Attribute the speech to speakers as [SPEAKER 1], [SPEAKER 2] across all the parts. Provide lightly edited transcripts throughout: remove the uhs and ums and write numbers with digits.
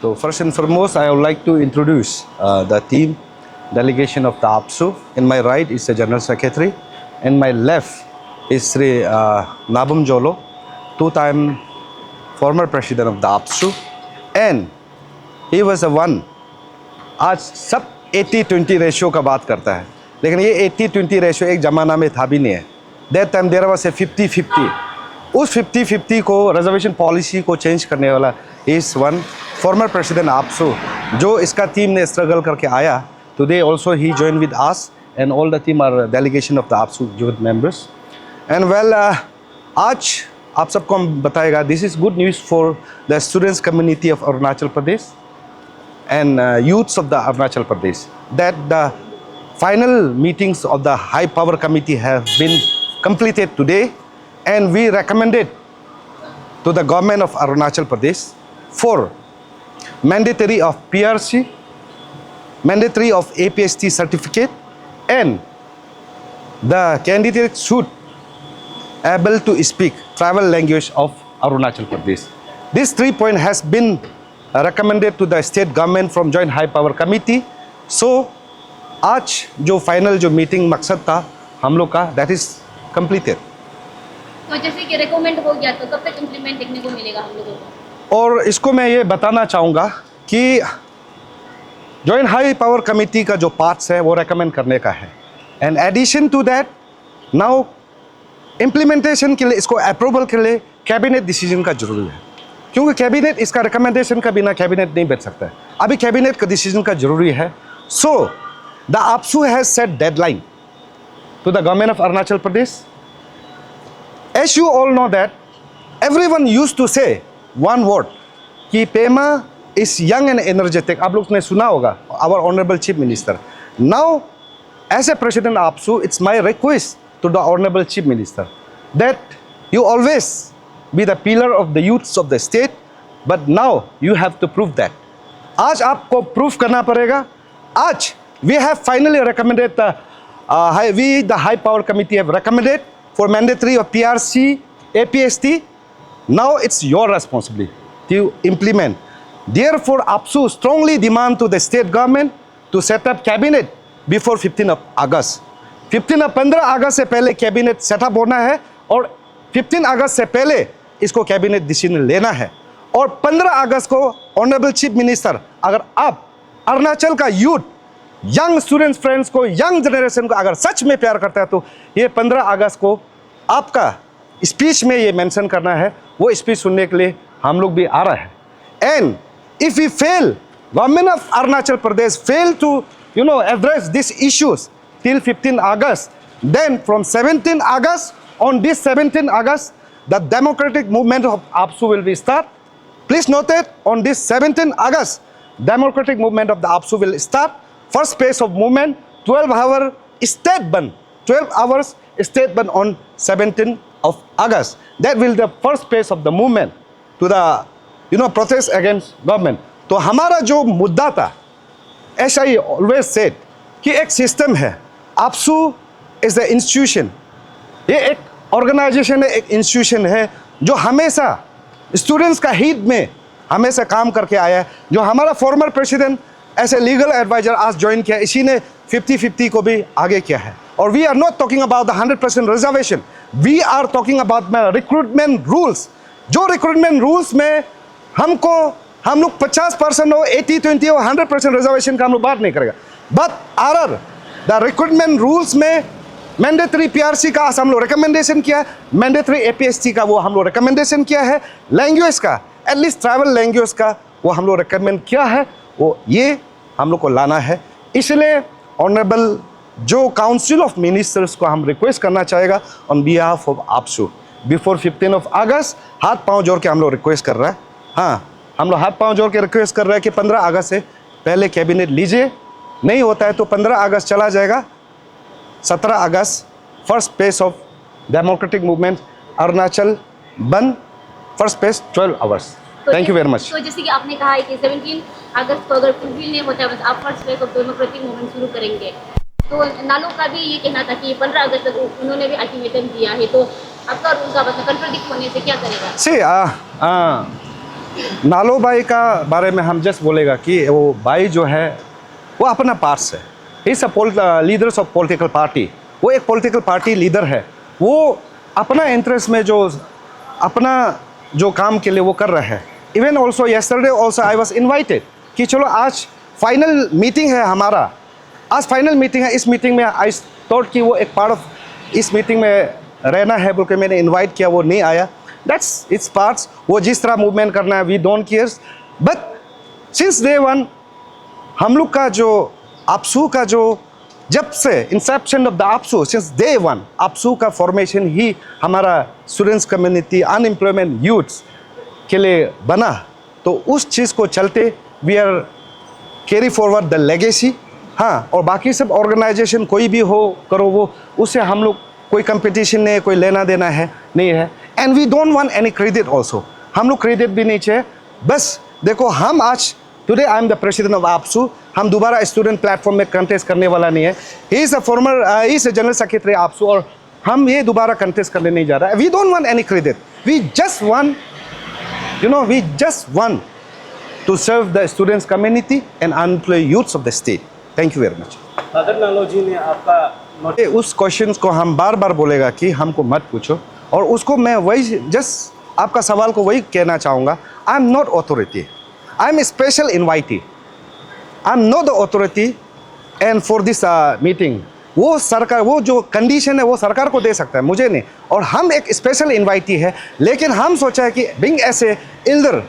[SPEAKER 1] So first and foremost, I would like to introduce the team delegation of the APSU. In my right is the General Secretary. In my left is Sri Nabum Jolo, two-time former president of the APSU. And he was the one, आज सब 80-20 ratio का बात करता है, लेकिन ये 80-20 ratio एक ज़माना में था भी नहीं है. That time there was a 50-50. उस 50-50 को रिजर्वेशन पॉलिसी को चेंज करने वाला इस वन फॉर्मर प्रेसिडेंट APSU, जो इसका टीम ने स्ट्रगल करके आया. Today also he join with us and all the team are delegation of the APSU youth members. And well आज आप सबको हम बताएगा, this is good news for the students community of Arunachal Pradesh and youths of the Arunachal Pradesh, that the final meetings of the High Power Committee have been completed today, and we recommended to the government of Arunachal Pradesh for mandatory of PRC, mandatory of APST certificate, and the candidate should able to speak tribal language of Arunachal Pradesh. This 3 point has been recommended to the state government from Joint High Power Committee. So आज जो final जो meeting मकसद था हम लोग का, that is completed.
[SPEAKER 2] तो जैसे कि रिकमेंड हो गया तो कब तक इम्प्लीमेंट देखने को मिलेगा हम लोगों को?
[SPEAKER 1] और इसको मैं ये बताना चाहूँगा कि जॉइंट हाई पावर कमेटी का जो पार्ट्स है वो रेकमेंड करने का है, and addition to that now implementation के लिए, इसको अप्रूवल के लिए कैबिनेट डिसीजन का जरूरी है, क्योंकि कैबिनेट इसका रिकमेंडेशन का बिना कैबिनेट नहीं बैठ सकता है. अभी कैबिनेट का डिसीजन का जरूरी है. So the APSU has set deadline to the government of Arunachal Pradesh. As you all know that everyone used to say one word कि Pema is young and energetic. आप लोग ने सुना होगा, our honourable chief minister. Now as a president APSU, it's my request to the honourable chief minister that you always be the pillar of the youths of the state, but now you have to prove that. आज आपको proof करना पड़ेगा. आज we have finally recommended the high power committee have recommended for mandatory of PRC, APST. Now it's your responsibility to implement. Therefore, APSU strongly demand to the state government to set up cabinet before 15 of August. 15 अगस्त से पहले cabinet setup होना है, और 15 अगस्त से पहले इसको cabinet decision लेना है. और 15 अगस्त को ऑनरेबल चीफ मिनिस्टर, अगर आप अरुणाचल का यूथ, यंग स्टूडेंट्स फ्रेंड्स को, यंग जनरेशन को अगर सच में प्यार करता है, तो ये 15 अगस्त को आपका स्पीच में ये मेंशन करना है. वो स्पीच सुनने के लिए हम लोग भी आ रहे हैं. And if we fail, government of Arunachal Pradesh fail to address this issues till 15 August, then from 17 August, on this 17 August, the democratic movement of APSU will be start. Please note it, on this 17 August, democratic movement of the APSU will start. First phase of movement, 12-hour state ban, 12 hours state ban on 17 of August. That will the first phase of the movement to the protest against government. तो हमारा जो मुद्दा था, as I always said, कि एक system है. APSU is the institution. ये एक ऑर्गेनाइजेशन है, एक इंस्टीट्यूशन है जो हमेशा स्टूडेंट्स का हित में हमेशा काम करके आया है. जो हमारा फॉर्मर प्रेसिडेंट ऐसे लीगल एडवाइजर आज ज्वाइन किया, इसी ने 50-50 को भी आगे किया है. और we are not talking about the 100% reservation, we are talking about recruitment rules. जो रिक्रूटमेंट रूल्स में हम लोग 50% हो, 80-20 हो, 100% रिजर्वेशन का हम लोग बात नहीं करेगा. बट द रिक्रूटमेंट रूल्स में मैंडेटरी PRC का हम लोग रिकमेंडेशन किया है, मैंडेटरी APST का वो हम लोग रिकमेंडेशन किया है, लैंग्वेज का एटलीस्ट ट्राइबल लैंग्वेज का वो हम लोग रिकमेंड किया है. वो ये हम लोग को लाना है. इसलिए ऑनरेबल जो काउंसिल ऑफ मिनिस्टर्स को हम रिक्वेस्ट करना चाहेगा on behalf of APSU, before 15 of August, हाथ पाँव जोड़ के हम लोग रिक्वेस्ट कर रहे हैं. हाँ, हम लोग हाथ पाँव जोड़ के रिक्वेस्ट कर रहे हैं कि 15 अगस्त से पहले कैबिनेट लीजिए. नहीं होता है तो 15 अगस्त चला जाएगा. 17 अगस्त first phase of democratic movement Arunachal bandh, first phase 12 hours. Thank you very much.
[SPEAKER 2] तो जैसे कि आपने कहा है कि 17 अगस्त को अगर फुलफिल नहीं होता है, बस आप first phase of democratic movement शुरू करेंगे. तो नालो का भी ये कहना था कि 15 अगस्त तक उन्होंने भी अल्टीमेटम दिया है, तो आपका रूल का मतलब कंट्रोडिक्ट होने से क्या करेगा?
[SPEAKER 1] सी नालो भाई का बारे में हम जस्ट बोलेगा कि वो भाई जो है वो अपना पार्ट्स है, इस लीडर्स ऑफ पॉलिटिकल पार्टी, वो एक पॉलिटिकल पार्टी लीडर है, वो अपना इंटरेस्ट में जो अपना जो काम के लिए वो कर रहा है। Even also yesterday also I was invited कि चलो आज फाइनल मीटिंग है हमारा, आज फाइनल मीटिंग है, इस मीटिंग में आई थॉट कि वो एक पार्ट ऑफ इस मीटिंग में रहना है बोल के मैंने इन्वाइट किया, वो नहीं आया। दैट्स इट्स पार्ट्स, वो जिस तरह मूवमेंट करना है we don't cares. But since day one हम लोग का जो आपसू का जो जब से inception of the AAPSU, since day one AAPSU का फॉर्मेशन ही हमारा स्टूडेंट्स कम्युनिटी अनएम्प्लॉयमेंट यूथ्स के लिए बना, तो उस चीज़ को चलते we are carry forward the legacy. हाँ, और बाकी सब ऑर्गेनाइजेशन कोई भी हो करो वो, उससे हम लोग कोई कंपटीशन नहीं है, कोई लेना देना है नहीं है। And we don't want any credit also, हम लोग क्रेडिट भी नहीं चाहिए। बस देखो हम आज today I am the president of AAPSU, हम दोबारा स्टूडेंट प्लेटफॉर्म में कंटेस्ट करने वाला नहीं है। He is a former, he is a general secretary AAPSU, और हम ये दोबारा कंटेस्ट करने नहीं जा रहा है। We don't want any credit, we just want we just want to serve the students community and unemployed youths of the state. Thank you very much.
[SPEAKER 3] Father Nalo ji ने आपका
[SPEAKER 1] उस क्वेश्चंस को हम बार बार बोलेगा कि हमको मत पूछो, और उसको मैं वही जस्ट आपका सवाल को वही कहना चाहूँगा। I am not authority, I am special invitee, I am not the authority and for this meeting वो सरकार, वो जो कंडीशन है वो सरकार को दे सकता है, मुझे नहीं। और हम एक स्पेशल इन्वाइटी है, लेकिन हम सोचा है कि बिंग ऐसे इल्डर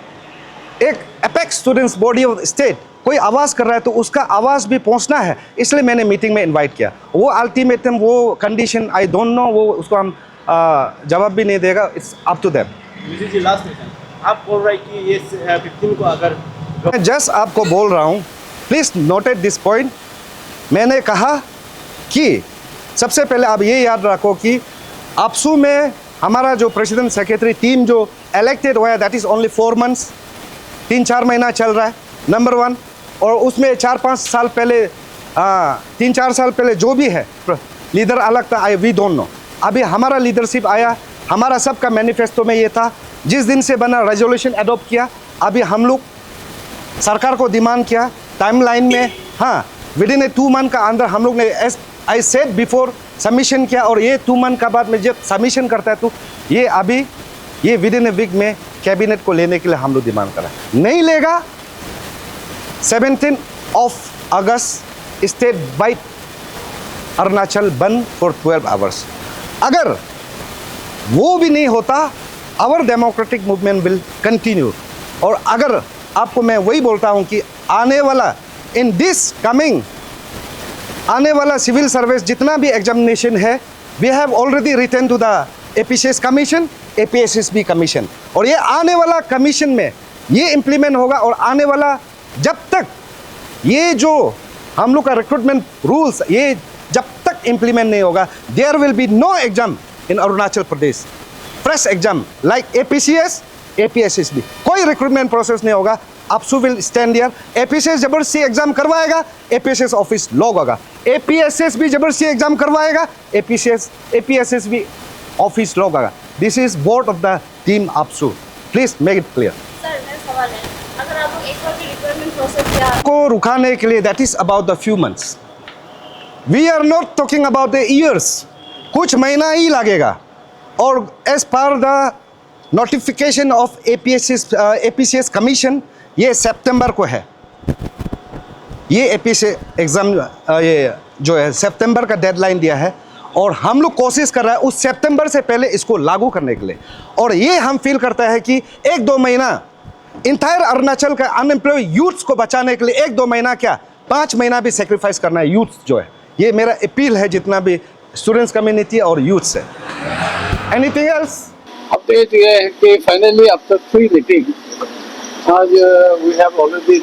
[SPEAKER 1] एक apex students body of state कोई आवाज़ कर रहा है तो उसका आवाज़ भी पहुंचना है, इसलिए मैंने मीटिंग में इनवाइट किया। वो अल्टीमेटम वो कंडीशन आई डोंट नो, वो उसको हम जवाब भी नहीं देगा, इट्स अप टू देम।
[SPEAKER 3] जी लास्ट क्वेश्चन, आप बोल रहे हैं कि ये 15 को अगर
[SPEAKER 1] मैं जस्ट आपको बोल रहा हूँ, प्लीज़ नोटेड दिस पॉइंट। मैंने कहा कि सबसे पहले आप ये याद रखो कि आपसू में हमारा जो प्रेसिडेंट सेक्रेटरी टीम जो इलेक्टेड हुआ है दैट इज़ ओनली 4 मंथ्स, 3-4 महीना चल रहा है, नंबर 1। और उसमें 4-5 साल पहले 3-4 साल पहले जो भी है लीडर अलग था, आई वी डोंट नो। अभी हमारा लीडरशिप आया, हमारा सबका मैनिफेस्टो में ये था, जिस दिन से बना रेजोल्यूशन अडॉप्ट किया। अभी हम लोग सरकार को डिमांड किया टाइमलाइन में, हाँ विदिन ए 2 मंथ का अंदर हम लोग ने S I said before submission किया, और ये 2 मंथ का बाद में जब सबमिशन करता है तो ये अभी ये विदिन ए वीक में कैबिनेट को लेने के लिए हम लोग डिमांड करा। नहीं लेगा 17 अगस्त स्टेट बाइट अरुणाचल बंद फॉर 12 आवर्स। अगर वो भी नहीं होता our democratic movement will continue. और अगर आपको मैं वही बोलता हूँ कि आने वाला इन दिस कमिंग आने वाला सिविल सर्विस जितना भी एग्जामिनेशन है, we have already return to the APCS commission, APSSB commission, और ये आने वाला कमीशन में ये इम्प्लीमेंट होगा। और आने वाला जब तक ये जो हम लोग का रिक्रूटमेंट रूल्स ये जब तक इम्प्लीमेंट नहीं होगा, there will be no exam in Arunachal Pradesh, fresh exam like APCS, APSSB, कोई रिक्रूटमेंट प्रोसेस नहीं होगा। APSU will stand here. APCS जबरदस्ती एग्जाम करवाएगा, APSS ऑफिस लॉग होगा। APSSB जबरदस्ती एग्जाम करवाएगा, APSSB ऑफिस लॉग होगा। This is board of the team APSU, please make it clear.
[SPEAKER 2] Sir मेरा सवाल है, अगर आप लोग एक बार भी रिक्वायरमेंट प्रोसेस या
[SPEAKER 1] को रुकाने के लिए that is about the few months, we are not talking about the years, कुछ महीना ही लगेगा। और as per the notification of APCS commission ये सितंबर को है, ये APCS एग्ज़ाम ये जो है सितंबर का डेडलाइन दिया है, और हम लोग कोशिश कर रहे हैं उस सितंबर से पहले इसको लागू करने के लिए। और ये हम फील करता है कि 1-2 महीना इंटायर अरुणाचल का अनएम्प्लॉयड यूथ्स को बचाने के लिए 1-2 महीना क्या 5 महीना भी सेक्रीफाइस करना है यूथ्स जो है। ये मेरा अपील है जितना भी स्टूडेंट्स कम्युनिटी और यूथ्स है। Anything else?
[SPEAKER 4] अपडेट ये है कि फाइनली आफ्टर 3 मीटिंग आज we have already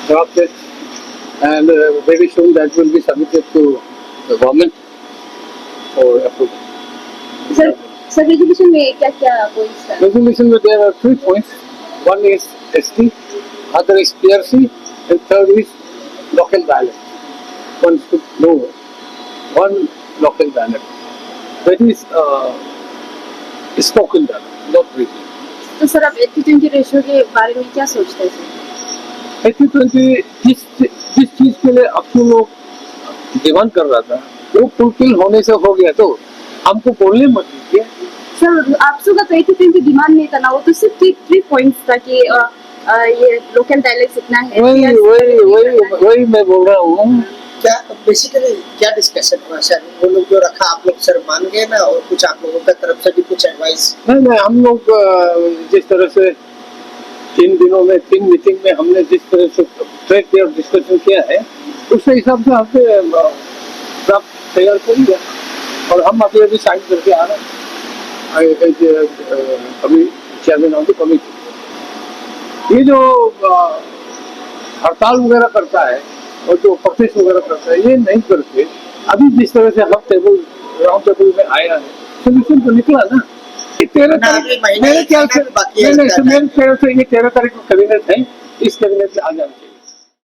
[SPEAKER 4] drafted and very soon that will be submitted to the government for approval.
[SPEAKER 2] Sir resolution में क्या क्या पॉइंट्स हैं?
[SPEAKER 4] Resolution में there are 3 points. One is ST, other is PRC, and third is local dialect. One should know one local dialect. That is spoken dialect, not written.
[SPEAKER 5] तो sir आप 80-20 ratio के बारे में क्या सोचते हैं सर?
[SPEAKER 4] 80-20 जिस चीज के लिए अब तो लोग डिमांड कर रहा था वो फुलफिल होने से हो गया, तो हमको बोलने मत दीजिए।
[SPEAKER 5] सर आपसू का तो 80-20 डिमांड नहीं था ना, वो तो सिर्फ 3 पॉइंट्स था कि ये लोकल डायलेक्ट इतना है।
[SPEAKER 4] वही मैं बोल रहा हूँ।
[SPEAKER 6] क्या बेसिकली क्या डिस्कशन हुआ सर? वो लोग जो रखा आप लोग सर मान गए ना, और कुछ आप लोगों का तरफ से भी कुछ एडवाइस?
[SPEAKER 4] नहीं, हम लोग जिस तरह से 3 दिनों में 3 मीटिंग में हमने जिस तरह से ट्रैक किया और डिस्कशन किया है, उसके हिसाब से हमने ड्राफ्ट तैयार कर लिया और हम अभी साइन करके आ रहे हैं। अभी चेयरमैन ऑफ द कमिटी ये जो हड़ताल वगैरह करता है और जो प्रोटेस्ट वगैरह करता है, ये नहीं करके अभी जिस तरह से हम राउंड टेबल में आया है, सोल्यूशन तो निकला ना। 13 तारीख मेरे ख्याल से ये 13 तारीख को कैबिनेट है, इस कैबिनेट में आ जाना चाहिए।